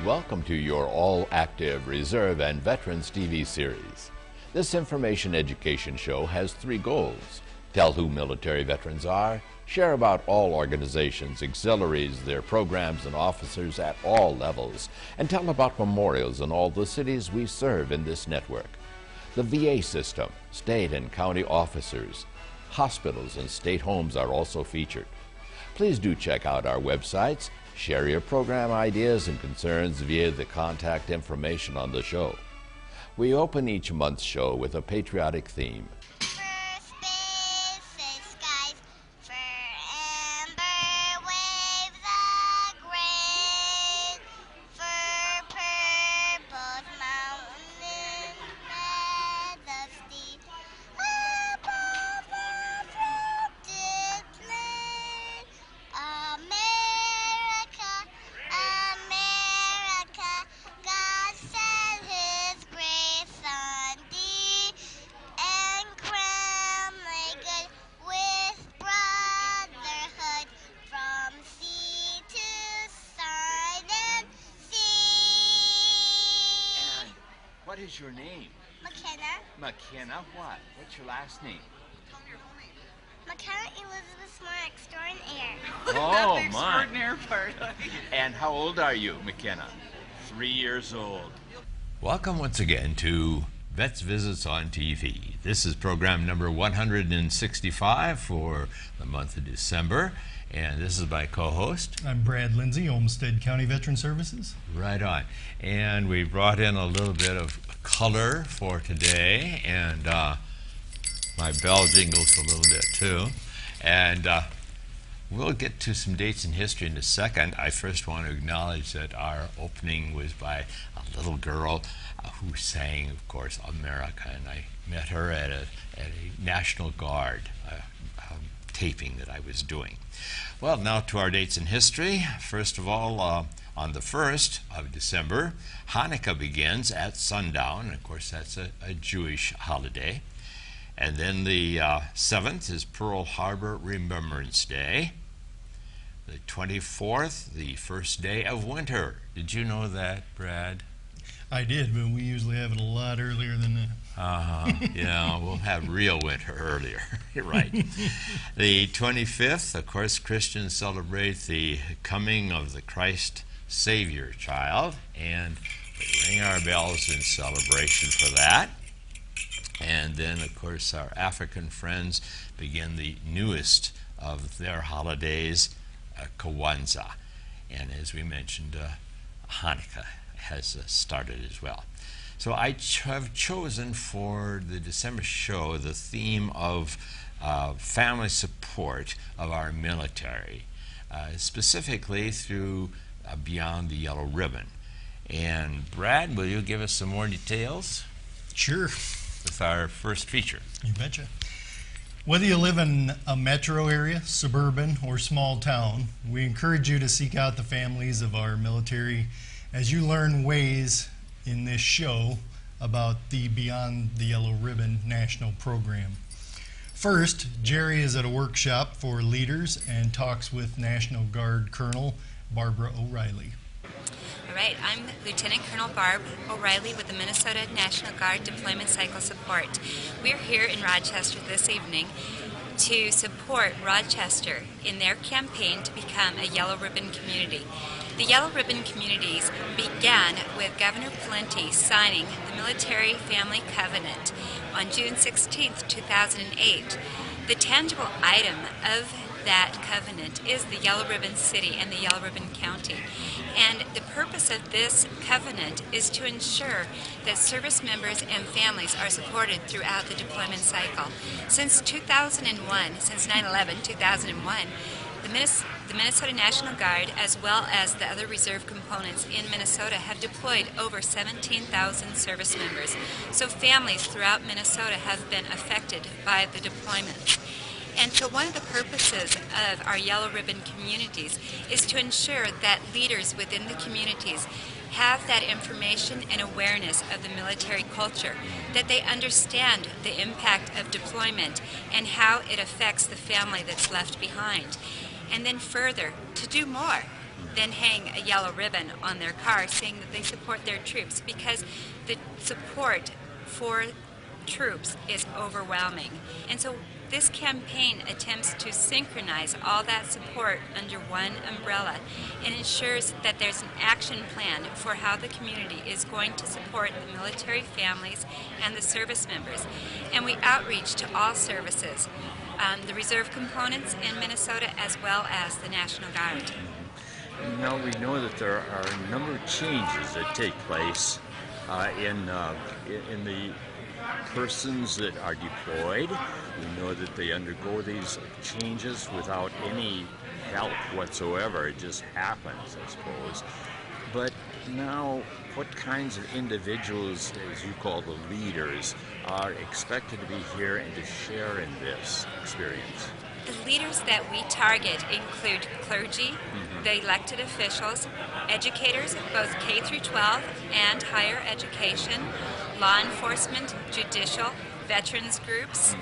Welcome to your all-active Reserve and Veterans TV series. This information education show has three goals. Tell who military veterans are, share about all organizations, auxiliaries, their programs and officers at all levels, and tell about memorials in all the cities we serve in this network. The VA system, state and county officers, hospitals and state homes are also featured. Please do check out our websites. Share your program ideas and concerns via the contact information on the show. We open each month's show with a patriotic theme. What is your name? McKenna. McKenna what? What's your last name? Tell me your full name. McKenna Elizabeth Smart, extraordinaire. Oh, Not the my. extraordinaire part. And how old are you, McKenna? 3 years old. Welcome once again to Vets Visits on TV. This is program number 165 for the month of December. And this is my co-host. I'm Brad Lindsay, Olmsted County Veteran Services. Right on. And we brought in a little bit of color for today, and my bell jingles a little bit too. And we'll get to some dates in history in a second. I first want to acknowledge that our opening was by a little girl who sang, of course, America, and I met her at a National Guard taping that I was doing. Well, now to our dates in history. First of all, on the 1st of December, Hanukkah begins at sundown. Of course, that's a Jewish holiday. And then the 7th is Pearl Harbor Remembrance Day. The 24th, the first day of winter. Did you know that, Brad? I did, but we usually have it a lot earlier than that. Yeah, we'll have real winter earlier. You're right. The 25th, of course, Christians celebrate the coming of the Christ Savior child, and we ring our bells in celebration for that. And then, of course, our African friends begin the newest of their holidays, Kwanzaa. And as we mentioned, Hanukkah has started as well. So I have chosen for the December show the theme of family support of our military, specifically through Beyond the Yellow Ribbon. And Brad, will you give us some more details? Sure. With our first feature. You betcha. Whether you live in a metro area, suburban, or small town, we encourage you to seek out the families of our military as you learn ways in this show about the Beyond the Yellow Ribbon National Program. First, Jerry is at a workshop for leaders and talks with National Guard Colonel Barbara O'Reilly. All right, I'm Lieutenant Colonel Barb O'Reilly with the Minnesota National Guard Deployment Cycle Support. We're here in Rochester this evening to support Rochester in their campaign to become a Yellow Ribbon community. The Yellow Ribbon communities began with Governor Pawlenty signing the Military Family Covenant on June 16, 2008. The tangible item of that covenant is the Yellow Ribbon City and the Yellow Ribbon County. And the purpose of this covenant is to ensure that service members and families are supported throughout the deployment cycle. Since 2001, since 9/11, 2001, the Minnesota National Guard, as well as the other reserve components in Minnesota, have deployed over 17,000 service members. So families throughout Minnesota have been affected by the deployments. And so one of the purposes of our Yellow Ribbon communities is to ensure that leaders within the communities have that information and awareness of the military culture, that they understand the impact of deployment and how it affects the family that's left behind. And then further, to do more. then hang a yellow ribbon on their car saying that they support their troops, because the support for troops is overwhelming. And so this campaign attempts to synchronize all that support under one umbrella and ensures that there's an action plan for how the community is going to support the military families and the service members. And we outreach to all services, the reserve components in Minnesota as well as the National Guard. Now we know that there are a number of changes that take place in the persons that are deployed. We know that they undergo these changes without any help whatsoever. It just happens, I suppose. But now, what kinds of individuals, as you call the leaders, are expected to be here and to share in this experience? The leaders that we target include clergy, the elected officials, educators, both K through 12 and higher education, law enforcement, judicial, veterans groups,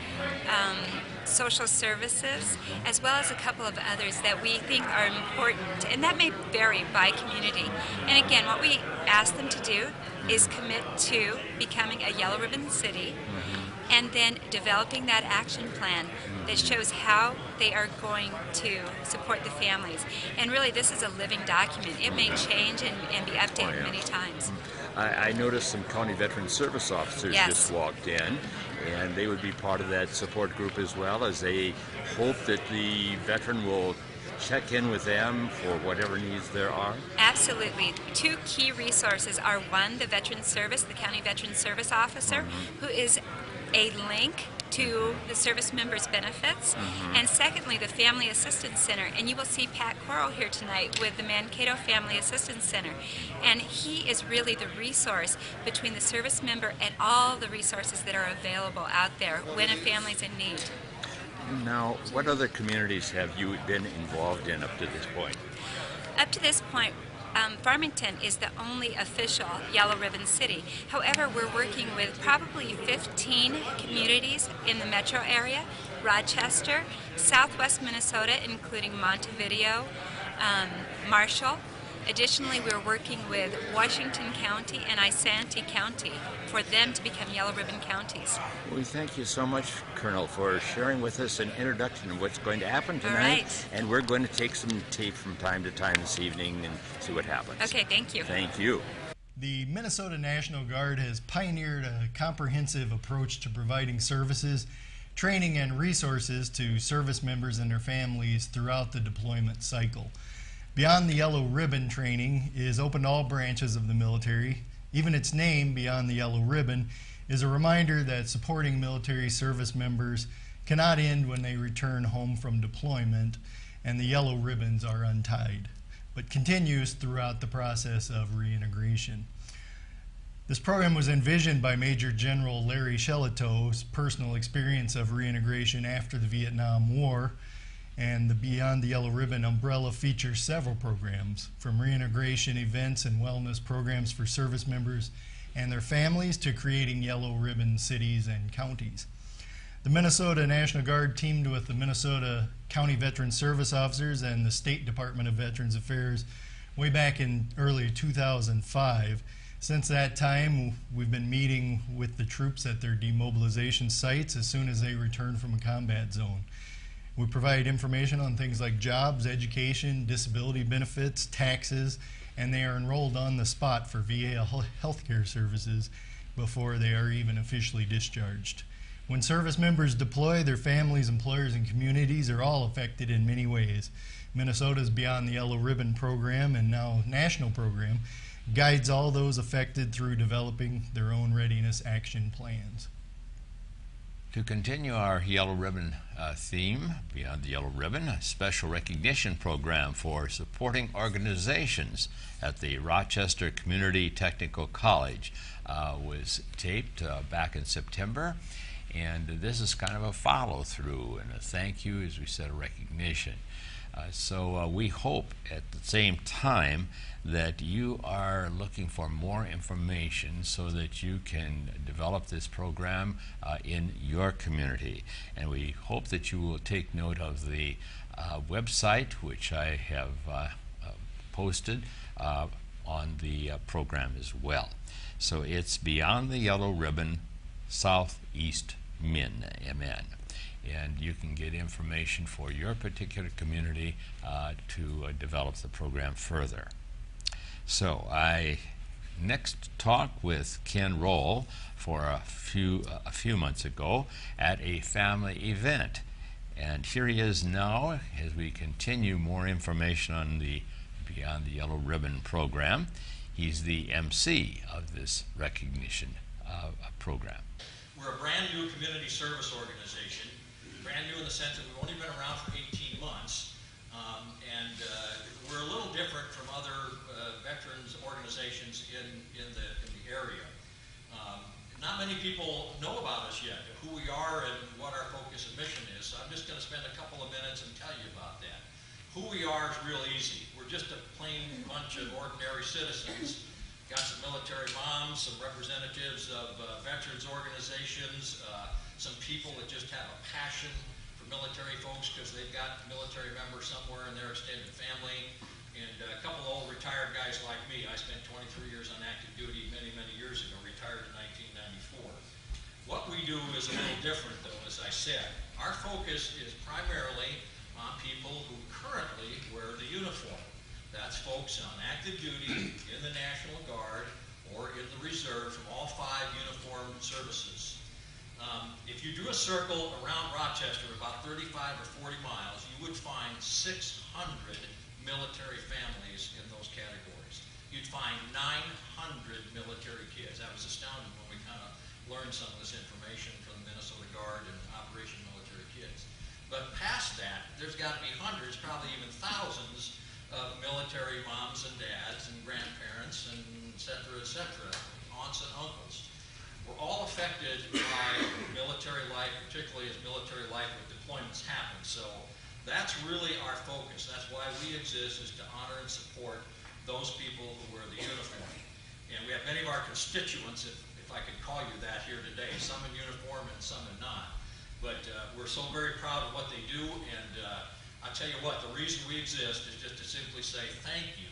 social services, as well as a couple of others that we think are important. And that may vary by community. And again, what we ask them to do is commit to becoming a Yellow Ribbon City, and then developing that action plan that shows how they are going to support the families. And really, this is a living document. It may change and be updated many times. I noticed some county veteran service officers just walked in, and they would be part of that support group as well, as they hope that the veteran will check in with them for whatever needs there are? Absolutely. Two key resources are, one, the Veteran Service, the County Veteran Service Officer, who is a link to the service members' benefits, and secondly, the Family Assistance Center. And you will see Pat Coral here tonight with the Mankato Family Assistance Center. And he is really the resource between the service member and all the resources that are available out there when a family's in need. Now, what other communities have you been involved in up to this point? Up to this point, Farmington is the only official Yellow Ribbon City. However, we're working with probably 15 communities in the metro area, Rochester, southwest Minnesota, including Montevideo, Marshall. Additionally, we're working with Washington County and Isanti County for them to become Yellow Ribbon counties. We thank you so much, Colonel, for sharing with us an introduction of what's going to happen tonight. All right. And we're going to take some tape from time to time this evening and see what happens. Okay, thank you. Thank you. The Minnesota National Guard has pioneered a comprehensive approach to providing services, training, and resources to service members and their families throughout the deployment cycle. Beyond the Yellow Ribbon training is open to all branches of the military. Even its name, Beyond the Yellow Ribbon, is a reminder that supporting military service members cannot end when they return home from deployment and the yellow ribbons are untied, but continues throughout the process of reintegration. This program was envisioned by Major General Larry Shelito's personal experience of reintegration after the Vietnam War, and the Beyond the Yellow Ribbon umbrella features several programs, from reintegration events and wellness programs for service members and their families to creating Yellow Ribbon cities and counties. The Minnesota National Guard teamed with the Minnesota County Veteran Service Officers and the State Department of Veterans Affairs way back in early 2005. Since that time, we've been meeting with the troops at their demobilization sites as soon as they return from a combat zone. We provide information on things like jobs, education, disability benefits, taxes, and they are enrolled on the spot for VA healthcare services before they are even officially discharged. When service members deploy, their families, employers, and communities are all affected in many ways. Minnesota's Beyond the Yellow Ribbon program, and now national program, guides all those affected through developing their own readiness action plans. To continue our Yellow Ribbon theme, Beyond the Yellow Ribbon, a special recognition program for supporting organizations at the Rochester Community Technical College was taped back in September, and this is kind of a follow-through and a thank you, as we said, a recognition. So we hope at the same time that you are looking for more information so that you can develop this program in your community. And we hope that you will take note of the website, which I have posted on the program as well. So it's Beyond the Yellow Ribbon, Southeast MN. And you can get information for your particular community to develop the program further. So I next talked with Ken Roll for a few months ago at a family event. And here he is now as we continue more information on the Beyond the Yellow Ribbon program. He's the MC of this recognition program. We're a brand new community service organization. Brand new in the sense that we've only been around for 18 months. And we're a little different from other veterans organizations in the area. Not many people know about us yet, who we are and what our focus and mission is. So I'm just going to spend a couple of minutes and tell you about that. Who we are is real easy. We're just a plain bunch of ordinary citizens. Got some military moms, some representatives of veterans organizations, some people that just have a passion for military folks because they've got military members somewhere in their extended family, and a couple of old retired guys like me. I spent 23 years on active duty many, many years ago, retired in 1994. What we do is a little different, though, as I said. Our focus is primarily on people who currently wear the uniform. That's folks on active duty, in the National Guard, or in the Reserve from all 5 uniformed services. If you do a circle around Rochester, about 35 or 40 miles, you would find 600 military families in those categories. You'd find 900 military kids. That was astounding when we kind of learned some of this information from the Minnesota Guard and Operation Military Kids. But past that, there's got to be hundreds, probably even thousands, of military moms and dads and grandparents and et cetera, aunts and uncles. We're all affected by military life, particularly as military life with deployments happen. So that's really our focus. That's why we exist, is to honor and support those people who wear the uniform. And we have many of our constituents, if I could call you that here today, some in uniform and some in not. But we're so very proud of what they do, and I'll tell you what, the reason we exist is just to simply say thank you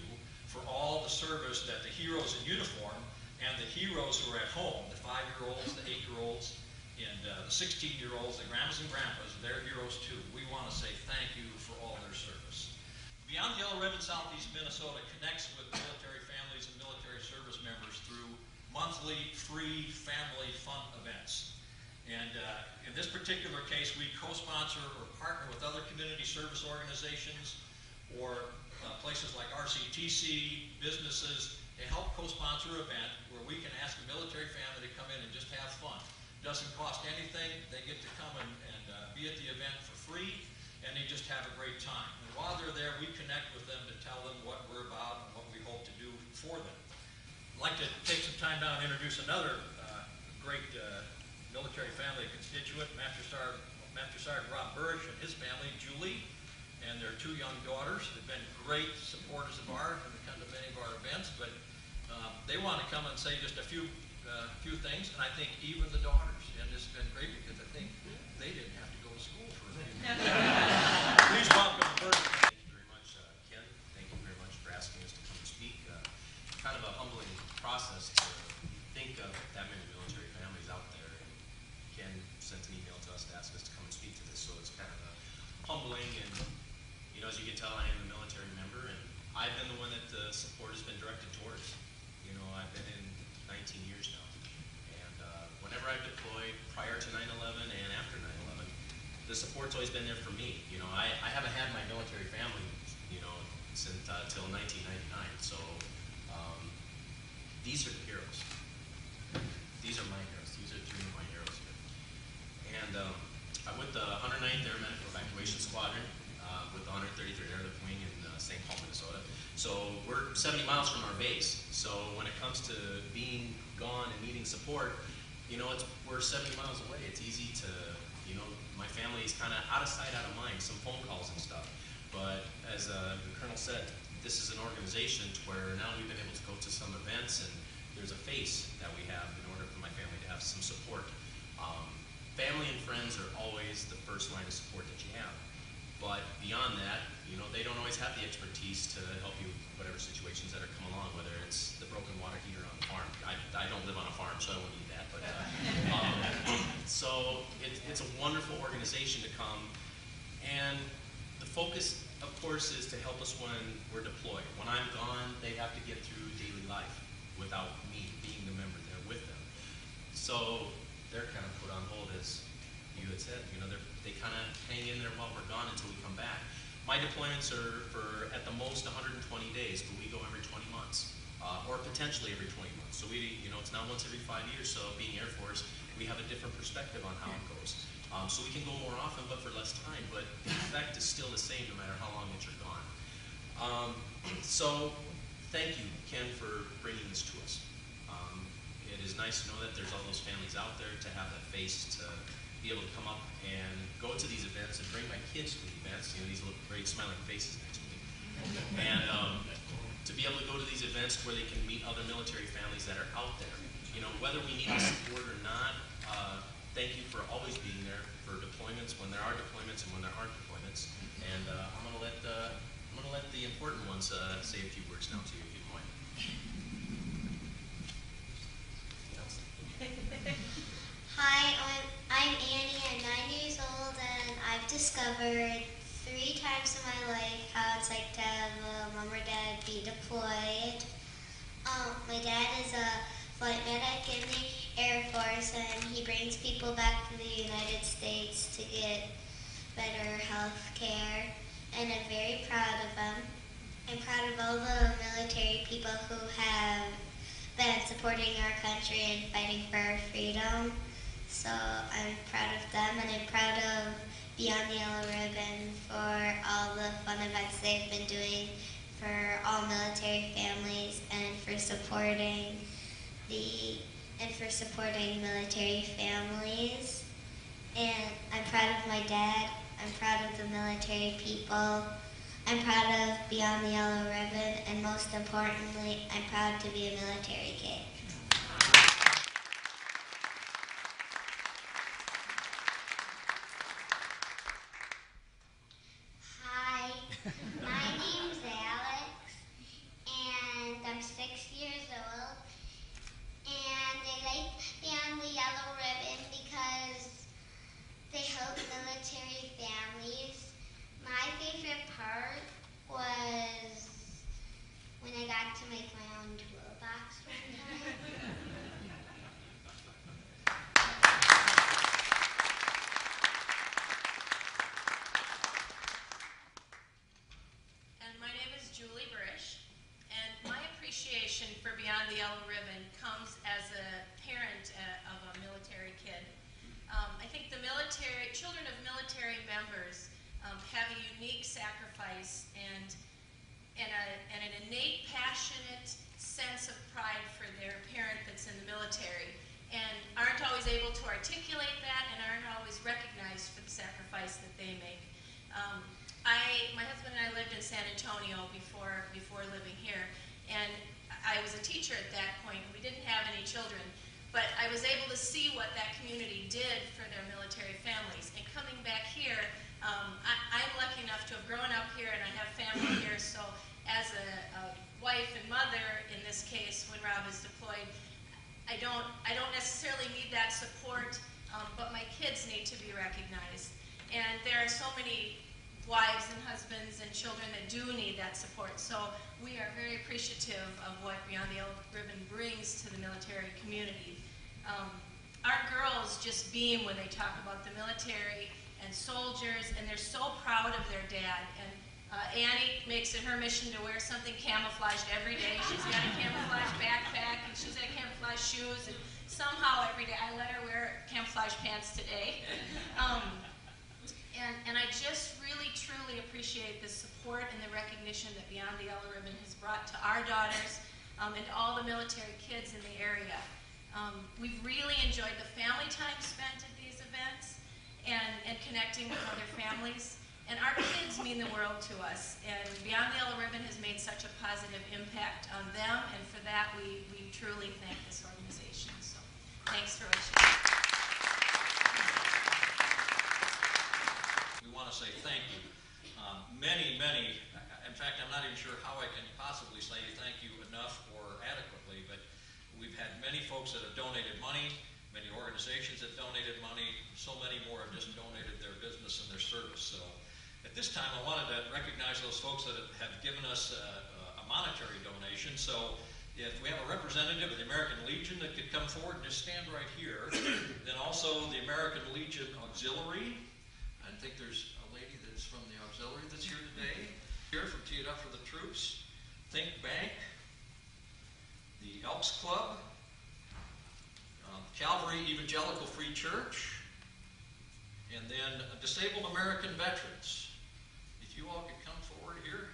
for all the service that the heroes in uniform and the heroes who are at home, the 5-year-olds, the 8-year-olds, and the 16-year-olds, the grandmas and grandpas, they're heroes too. We want to say thank you for all their service. Beyond the Yellow Ribbon, Southeast Minnesota connects with military families and military service members through monthly free family fun events. And in this particular case, we co-sponsor or partner with other community service organizations or places like RCTC, businesses, to help co-sponsor an event where we can ask a military family to come in and just have fun. Doesn't cost anything. They get to come and be at the event for free, and they just have a great time. And while they're there, we connect with them to tell them what we're about and what we hope to do for them. I'd like to take some time now and introduce another great military family constituent, Master Sergeant Rob Burrish and his family, Julie, and their 2 young daughters. They've been great supporters of ours and come to many of our events, but they want to come and say just a few things, and I think even the daughters. And this has been great because I think they didn't have to go to school for a few years. Please welcome Burrish. Thank you very much, Ken. Thank you very much for asking us to come and speak. Kind of a humbling process to think of that many military families out there. And Ken sent an email to us to ask us to come and speak to this, so it's kind of humbling. And you know, as you can tell, I am a military member, and I've been the one that the support has been directed towards. You know, I've been in 19 years now, and whenever I've deployed, prior to 9/11 and after 9/11, the support's always been there for me. You know, I haven't had my military family, you know, since till 1999. So these are the heroes. These are my heroes. These are 3 of my heroes here. And I'm with the 109th Air Medical Evacuation Squadron with the 133rd Airlift Wing in St. Paul, Minnesota. So we're 70 miles from our base. So when it comes to being gone and needing support, you know, we're 70 miles away. It's easy to, you know, my family is kind of out of sight, out of mind, some phone calls and stuff. But as the Colonel said, this is an organization to where now we've been able to go to some events, and there's a face that we have in order for my family to have some support. Family and friends are always the first line of support that you have. But beyond that, You know, they don't always have the expertise to help you with whatever situations that are come along, whether it's the broken water heater on the farm. I don't live on a farm, so I won't need that. But so it's a wonderful organization to come, and the focus, of course, is to help us when we're deployed. When I'm gone, they have to get through daily life without me being the member there with them. So they're kind of put on hold, as you had said. You know, they kind of hang in there while we're gone until we come back. My deployments are for at the most 120 days, but we go every 20 months, or potentially every 20 months. So we, you know, it's now once every 5 years. So being Air Force, we have a different perspective on how it goes. So we can go more often, but for less time. But the effect is still the same, no matter how long that you're gone. So thank you, Ken, for bringing this to us. It is nice to know that there's all those families out there, to have that face to be able to come up and go to these events and bring my kids to the events. You know, these little great smiling faces next to me. And to be able to go to these events where they can meet other military families that are out there. You know, whether we need the support or not, thank you for always being there for deployments, when there are deployments and when there aren't deployments. And I'm going to let the important ones say a few words now to you, if you don't mind. Hi, I'm Annie. I'm 9 years old, and I've discovered 3 times in my life how it's like to have a mom or dad be deployed. My dad is a flight medic in the Air Force, and he brings people back to the United States to get better health care, and I'm very proud of him. I'm proud of all the military people who have been supporting our country and fighting for our freedom. So I'm proud of them, and I'm proud of Beyond the Yellow Ribbon for all the fun events they've been doing for all military families, and for supporting military families. And I'm proud of my dad. I'm proud of the military people. I'm proud of Beyond the Yellow Ribbon, and most importantly, I'm proud to be a military kid. Hi, my name's Alex, and I'm 6 years old, and I like Beyond the Yellow Ribbon because they help military families. My favorite part was when I got to make my own toolbox one time. And my name is Julie Brish, and my appreciation for Beyond the Yellow Ribbon comes as a parent of a military kid. I think the children of military members have a unique sacrifice and an innate, passionate sense of pride for their parent that's in the military, and aren't always able to articulate that, and aren't always recognized for the sacrifice that they make. My husband and I lived in San Antonio before living here, and I was a teacher at that point. We didn't have any children, but I was able to see what that community did for their military families. And coming back here, I'm lucky enough to have grown up here, and I have family here, so as a wife and mother, in this case, when Rob is deployed, I don't necessarily need that support, but my kids need to be recognized. And there are so many wives and husbands and children that do need that support. So we are very appreciative of what Beyond the Yellow Ribbon brings to the military community. Our girls just beam when they talk about the military and soldiers, and they're so proud of their dad. And Annie makes it her mission to wear something camouflaged every day. She's got a camouflage backpack, and she's got camouflage shoes, and somehow every day I let her wear camouflage pants today. And I just really, truly appreciate the support and the recognition that Beyond the Yellow Ribbon has brought to our daughters and to all the military kids in the area. We've really enjoyed the family time spent at these events and connecting with other families. And our kids mean the world to us. And Beyond the Yellow Ribbon has made such a positive impact on them, and for that we truly thank this organization. So thanks for what you do. We want to say thank you. Many folks that have donated money, many organizations that donated money, so many more have just donated their business and their service. So at this time, I wanted to recognize those folks that have given us a monetary donation. So if we have a representative of the American Legion that could come forward and just stand right here, then also the American Legion Auxiliary. I think there's a lady that's from the Auxiliary that's here today. Here from Tee It Up for the Troops. Think Bank, the Elks Club, Calvary Evangelical Free Church, and then Disabled American Veterans. If you all could come forward here.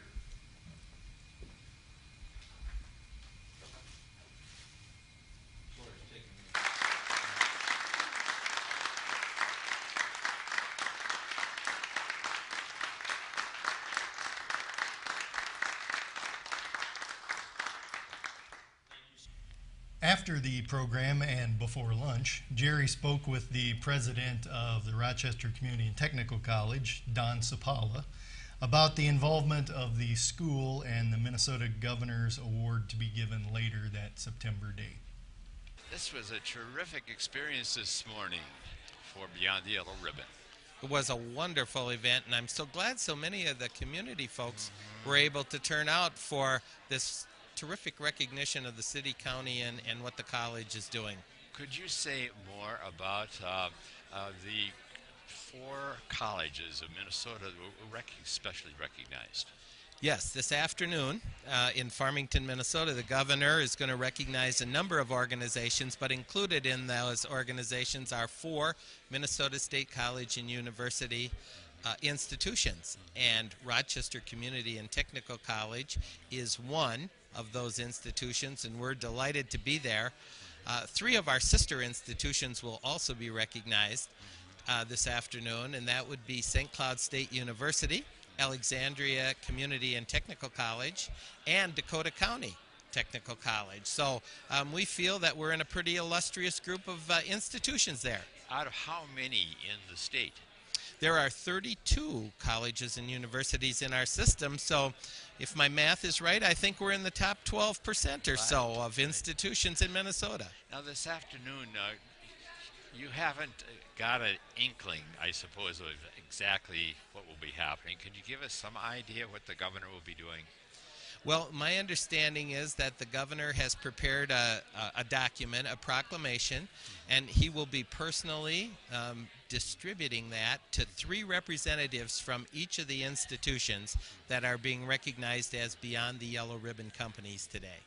After the program and before lunch, Jerry spoke with the president of the Rochester Community and Technical College, Don Sapala, about the involvement of the school and the Minnesota Governor's Award to be given later that September date. This was a terrific experience this morning for Beyond the Yellow Ribbon. It was a wonderful event, and I'm so glad so many of the community folks were able to turn out for this terrific recognition of the city, county, and what the college is doing. Could you say more about the 4 colleges of Minnesota that were specially recognized? Yes, this afternoon in Farmington, Minnesota, the governor is going to recognize a number of organizations, but included in those organizations are 4 Minnesota State College and University institutions. And Rochester Community and Technical College is one of those institutions, and we're delighted to be there. 3 of our sister institutions will also be recognized this afternoon, and that would be St. Cloud State University, Alexandria Community and Technical College, and Dakota County Technical College. So we feel that we're in a pretty illustrious group of institutions there. Out of how many in the state? There are 32 colleges and universities in our system, so if my math is right, I think we're in the top 12% or so of institutions in Minnesota. Now this afternoon, you haven't got an inkling, I suppose, of exactly what will be happening. Can you give us some idea what the governor will be doing? Well, my understanding is that the governor has prepared a document, a proclamation, and he will be personally distributing that to 3 representatives from each of the institutions that are being recognized as Beyond the Yellow Ribbon companies today.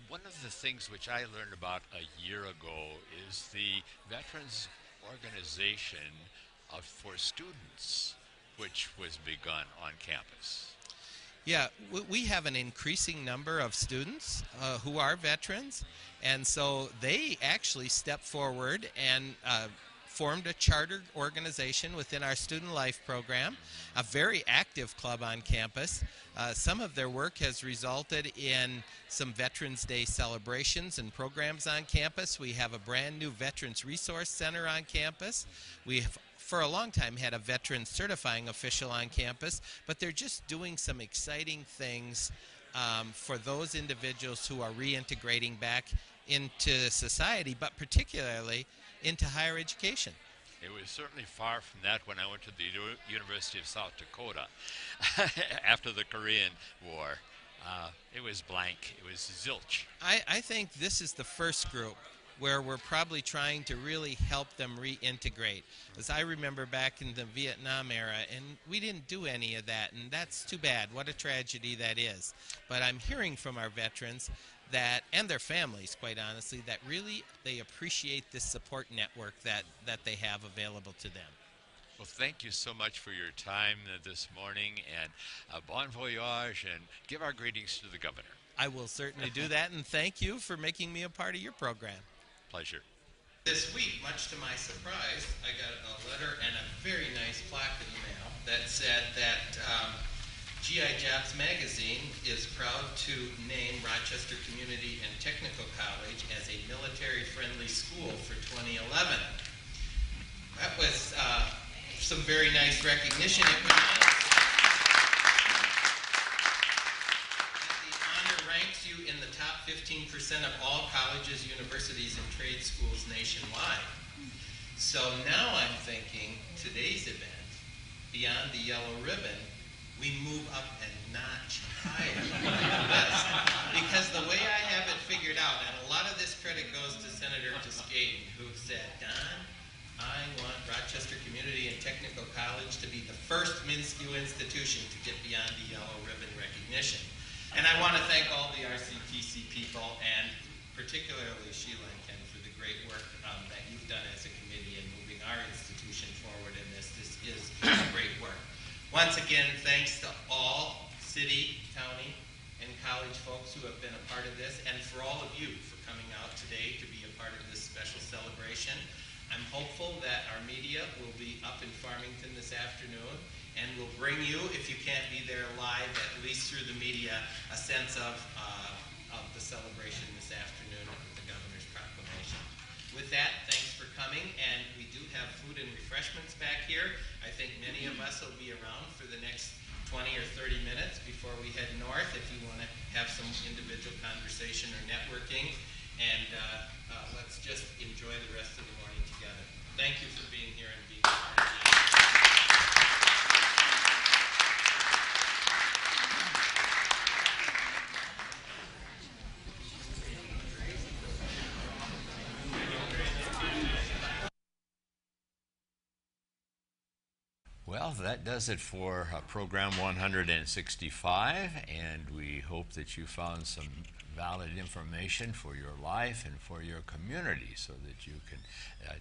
One of the things which I learned about a year ago is the Veterans Organization for Students, which was begun on campus. Yeah, we have an increasing number of students who are veterans, and so they actually stepped forward and formed a charter organization within our Student Life program, a very active club on campus. Some of their work has resulted in some Veterans Day celebrations and programs on campus. We have a brand new Veterans Resource Center on campus. We have for a long time had a veteran certifying official on campus, but they're just doing some exciting things for those individuals who are reintegrating back into society, but particularly into higher education. It was certainly far from that when I went to the University of South Dakota after the Korean War. It was blank. It was zilch. I think this is the first group where we're probably trying to really help them reintegrate. As I remember back in the Vietnam era, and we didn't do any of that, and that's too bad. What a tragedy that is. But I'm hearing from our veterans that, and their families, quite honestly, that really they appreciate this support network that they have available to them. Well, thank you so much for your time this morning, and bon voyage, and give our greetings to the governor. I will certainly do that, and thank you for making me a part of your program. Pleasure. This week, much to my surprise, I got a letter and a very nice plaque in the mail that said that GI Jobs Magazine is proud to name Rochester Community and Technical College as a military-friendly school for 2011. That was some very nice recognition. It was nice. The honor ranks you in the top 15% of all colleges, universities, and trade schools nationwide. So now I'm thinking today's event, beyond the yellow ribbon, we move up a notch higher on the list. Because the way I have it figured out, and a lot of this credit goes to Senator Tuskaden, who said, Don, I want Rochester Community and Technical College to be the first MnSCU institution to get beyond the yellow ribbon recognition. And I want to thank all the RCTC people, and particularly Sheila and Ken, for the great work that you've done as a committee in moving our institution forward in this. This is great work. Once again, thanks to all city, county, and college folks who have been a part of this, and for all of you for coming out today to be a part of this special celebration. I'm hopeful that our media will be up in Farmington this afternoon and will bring you, if you can't be there live, at least through the media, a sense of the celebration this afternoon with the Governor's Proclamation. With that, thanks for coming, and we do have food and refreshments back here. I think many of us will be around for the next 20 or 30 minutes before we head north if you want to have some individual conversation or networking. And let's just enjoy the rest of the morning together. Thank you for being here and being a part of the event. Well, that does it for program 165, and we hope that you found some valid information for your life and for your community so that you can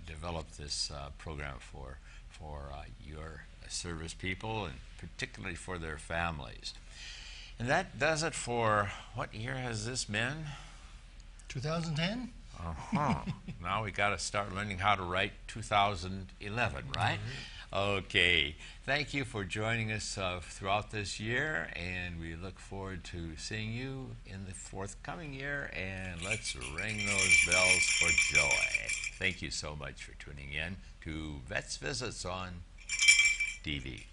develop this program for your service people and particularly for their families. And that does it for, what year has this been? 2010? Now we got to start learning how to write 2011, right? Okay. Thank you for joining us throughout this year, and we look forward to seeing you in the forthcoming year, and let's ring those bells for joy. Thank you so much for tuning in to Vets Visits on TV.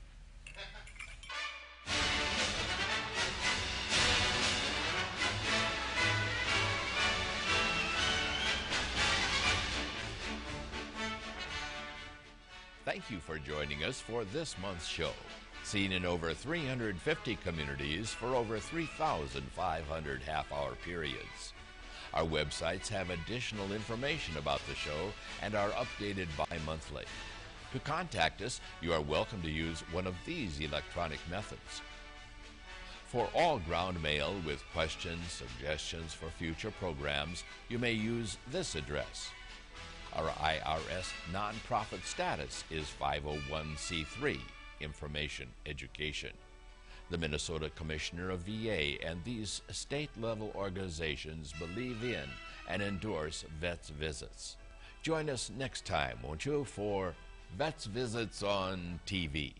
Thank you for joining us for this month's show. Seen in over 350 communities for over 3,500 half-hour periods. Our websites have additional information about the show and are updated bi-monthly. To contact us, you are welcome to use one of these electronic methods. For all ground mail with questions, suggestions for future programs, you may use this address. Our IRS nonprofit status is 501c3, Information Education. The Minnesota Commissioner of VA and these state-level organizations believe in and endorse Vets Visits. Join us next time, won't you, for Vets Visits on TV.